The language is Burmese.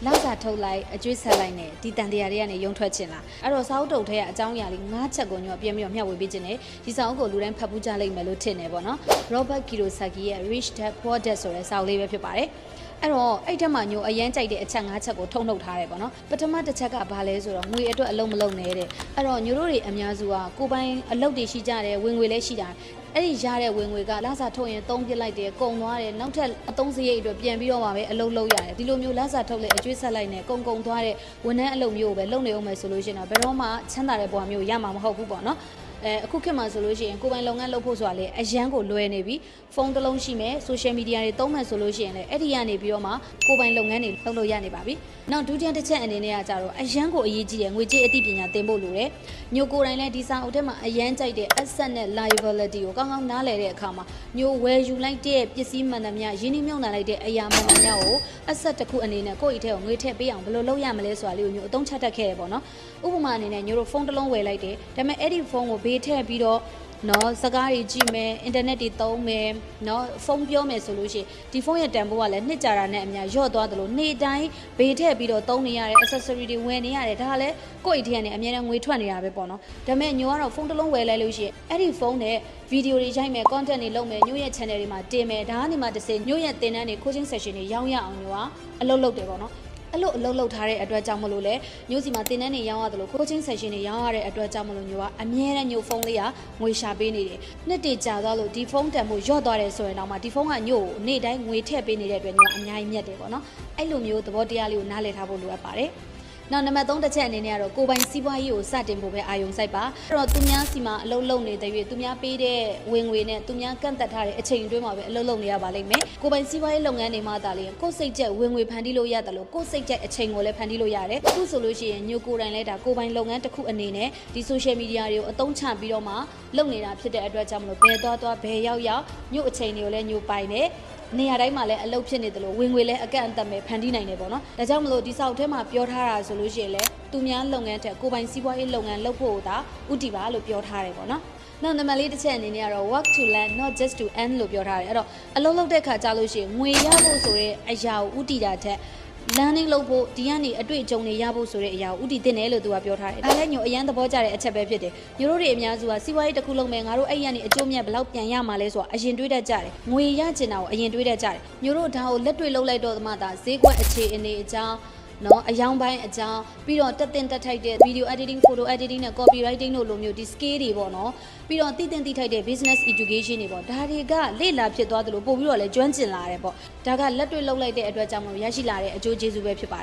လောက်စာထုတ်လိုက်အကျွေးဆက်လိုက်နဲ့ဒီတန်တရားတွေကနေရုံထွက်ချင်လားအဲ့တော့စာအုပ်တုပ်ထဲကအကြောင်းအရာလေး၅ချက်ကိုညောပြန်ပြီးတော့မျှဝေပေးခြင်းနဲ့ဒီစာအုပ်ကိုလူတိုင်းဖတ်ပူးကြလိမ့်မယ်လို့ထင်တယ်ပေါ့နော် Robert Kiyosaki ရဲ့ Rich Dad Poor Dad ဆိုတဲ့စာအုပ်လေးပဲဖြစ်ပါတယ်အဲ့တော့အဲ့ထက်မှညိုအရန်ကြိုက်တဲ့အချက်၅ချက်ကိုထုတ်နှုတ်ထားတယ်ပေါ့နော်ပထမတစ်ချက်ကဘာလဲဆိုတော့ငွေအတွက်အလုံးမလုံးနဲ့တဲ့အဲ့တော့ညိုတို့တွေအများစုကကိုပိုင်အလုပ်တွေရှိကြတယ်ဝင်ငွေလည်းရှိတာအဲ့ဒီရတဲ့ဝင်ငွေကလစာထုတ်ရင်သုံးပြလိုက်တယ်ကုန်သွားတယ်နောက်ထပ်အသုံးစရိတ်အတွက်ပြန်ပြီးတော့မှပဲအလုပ်လုပ်ရတယ်ဒီလိုမျိုးလစာထုတ်လေအကျွေးဆက်လိုက်နဲ့ကုန်သွားတဲ့ဝန်ထမ်းအလုပ်မျိုးကိုပဲလုပ်နေအောင်မယ်ဆိုလို့ရှိရင်တော့ဘယ်တော့မှချမ်းသာတဲ့ဘဝမျိုးရမှာမဟုတ်ဘူးပေါ့နော်အခုခေတ်မှာဆိုလို့ရှိရင်ကိုယ်ပိုင်လုပ်ငန်းလုပ်ဖို့ဆိုတာလေအရန်ကိုလွယ်နေပြီဖုန်းတစ်လုံးရှိမယ်ဆိုရှယ်မီဒီယာတွေသုံးမယ်ဆိုလို့ရှိရင်လည်းအဲ့ဒီကနေပြီးတော့မှကိုယ်ပိုင်လုပ်ငန်းတွေလုပ်လို့ရနေပါပြီနောက်ဒုတိယတစ်ချက်အနေနဲ့ကကြတော့အရန်ကိုအရေးကြီးတယ်ငွေကြေးအသိပညာသင်ဖို့လိုတယ်ညိုကိုယ်တိုင်လည်းဒီစာအုပ်ထဲမှာအရန်ကြိုက်တဲ့ asset နဲ့ liability ကိုကောင်းကောင်းနားလည်တဲ့အခါမှာညိုဝယ်ယူလိုက်တဲ့ပစ္စည်းမှန်သမျှရင်းနှီးမြှုပ်နှံလိုက်တဲ့အရာမှန်သမျှကို asset တစ်ခုအနေနဲ့ကိုယ့်အိတ်ထဲကိုငွေထည့်ပေးအောင်ဘယ်လိုလုပ်ရမလဲဆိုတာလေးကိုညိုအသုံးချတတ်ခဲ့ရပေါ့နော်ဥပမာအနေနဲ့ညိုတို့ဖုန်းတစ်လုံးဝယ်လိုက်တယ်ဒါပေမဲ့အဲ့ဒီဖုန်းကိုဘေးထည့်ပြီးတော့နော်စကားတွေကြည့်မယ်အင်တာနက်တွေသုံးမယ်နော်ဖုန်းပြောမယ်ဆိုလို့ရှိရင်ဒီဖုန်းရဲ့တန်ဖိုးကလည်းနှစ်ကြာတာနဲ့အများရော့သွားသလိုနေ့တိုင်းဘေးထည့်ပြီးတော့သုံးနေရတဲ့ accessory တွေဝယ်နေရတယ်ဒါကလည်းကိုယ့်အိတ်ထဲကနေအများနဲ့ငွေထွက်နေတာပဲပေါ့နော်ဒါပေမဲ့ညိုကတော့ဖုန်းတစ်လုံးဝယ်လိုက်လို့ရှိရင်အဲ့ဒီဖုန်းနဲ့ဗီဒီယိုတွေရိုက်မယ် content တွေလုပ်မယ်ညိုရဲ့ channel တွေမှာတင်မယ်ဒါကနေမှတစ်စင်ညိုရဲ့သင်တန်းတွေ coaching session တွေရောင်းရအောင်ညိုကအလုပ်လုပ်တယ်ပေါ့နော်အဲ့လိုအလုပ်လုပ်ထားတဲ့အတွက်ကြောင့်မလို့လဲညိုစီမှာသင်တန်းတွေရောင်းရတယ်လို့ coaching session တွေရောင်းရတဲ့အတွက်ကြောင့်မလို့ညိုကအမြဲတမ်းညိုဖုန်းလေးကငွေရှာပေးနေတယ်နှစ်တည်ကြာသွားလို့ဒီဖုန်းတန်ဖို့ရော့သွားတယ်ဆိုရင်တော့မှဒီဖုန်းကညို့ကိုနေ့တိုင်းငွေထည့်ပေးနေတဲ့အတွက်ညိုကအများကြီးမြတ်တယ်ပေါ့နော်အဲ့လိုမျိုးသဘောတရားလေးကိုနားလည်ထားဖို့လိုအပ်ပါတယ်နောက်နံပါတ်3တစ်ချက်အနေနဲ့ကတော့ကိုပိုင်စီးပွားရေးကိုစတင်ဖို့ပဲအာရုံစိုက်ပါအဲ့တော့သူများစီမှာအလုပ်လုပ်နေတဲ့၍သူများပေးတဲ့ဝင်ငွေနဲ့သူများကန့်သက်ထားတဲ့အချိန်အတွင်းမှာပဲအလုပ်လုပ်နေရပါလိမ့်မယ်ကိုပိုင်စီးပွားရေးလုပ်ငန်းတွေမှာဒါလေးကိုစိတ်ကြက်ဝင်ငွေဖန်တီးလို့ရတယ်လို့ကိုစိတ်ကြက်အချိန်ကိုလည်းဖန်တီးလို့ရတယ်အခုဆိုလို့ရှိရင်ညိုကိုယ်တိုင်လည်းဒါကိုပိုင်လုပ်ငန်းတစ်ခုအနေနဲ့ဒီ social media တွေကိုအသုံးချပြီးတော့မှလုပ်နေတာဖြစ်တဲ့အတွက်ကြောင့်မလို့ဘယ်သွားဘယ်ရောက်ညို့အချိန်တွေကိုလည်းညိုပိုင်တယ်နေရာတိုင်းမှာလည်းအလုပ်ဖြစ်နေတယ်လို့ဝင်ငွေလည်းအကန့်အသတ်ပဲဖန်တီးနိုင်တယ်ပေါ့နော်ဒါကြောင့်မလို့ဒီစာအုပ်ထဲမှာပြောထားတာဆိုလို့ရှိရင်လည်းသူများလုပ်ငန်းတဲ့ကိုပိုင်စီးပွားရေးလုပ်ငန်းလုပ်ဖို့သာဥတီပါလို့ပြောထားတယ်ပေါ့နော်နောက်နံပါတ်၄တစ်ချက်အနေနဲ့ကတော့ work to learn not just to earn လို့ပြောထားတယ်အဲ့တော့အလုပ်လုပ်တဲ့ခါကြာလို့ရှိရင်ငွေရဖို့ဆိုတဲ့အရာကိုဥတီတာတဲ့learning လုပ်ဖို့ဒီကနေအတွေ့အကြုံတွေရဖို့ဆိုတဲ့အရာကိုဥတီတင်တယ်လို့သူကပြောထားတယ်ဒါလည်းညိုအရန်သဘောကျတဲ့အချက်ပဲဖြစ်တယ်ညိုတို့တွေအများစုကစီးပွားရေးတစ်ခုလုပ်မယ်ငါတို့အဲ့ရနေအကျိုးမြတ်ဘယ်လောက်ပြန်ရမှာလဲဆိုတာအရင်တွေးတတ်ကြတယ်ငွေရချင်တာကိုအရင်တွေးတတ်ကြတယ်ညိုတို့ဒါကိုလက်တွေ့လုပ်လိုက်တော့မှသာဈေးကွက်အခြေအနေအကြောင်းနော်အယောင်ပိုင်းအကြောင်းပြီးတော့တက်ထိုက်တဲ့ video editing photo editing နဲ့ copywriting တို့လိုမျိုးဒီ skill တွေပေါ့နော်ပြီးတော့သိထိုက်တဲ့ business education တွေပေါ့ဒါတွေကလေ့လာဖြစ်သွားသလိုပို့ပြီးတော့လည်းကျွမ်းကျင်လာတယ်ပေါ့ဒါကလက်တွေ့လုပ်လိုက်တဲ့အတွက်ကြောင့်မလို့ရရှိလာတဲ့အကျိုးကျေးဇူးပဲဖြစ်ပါတယ်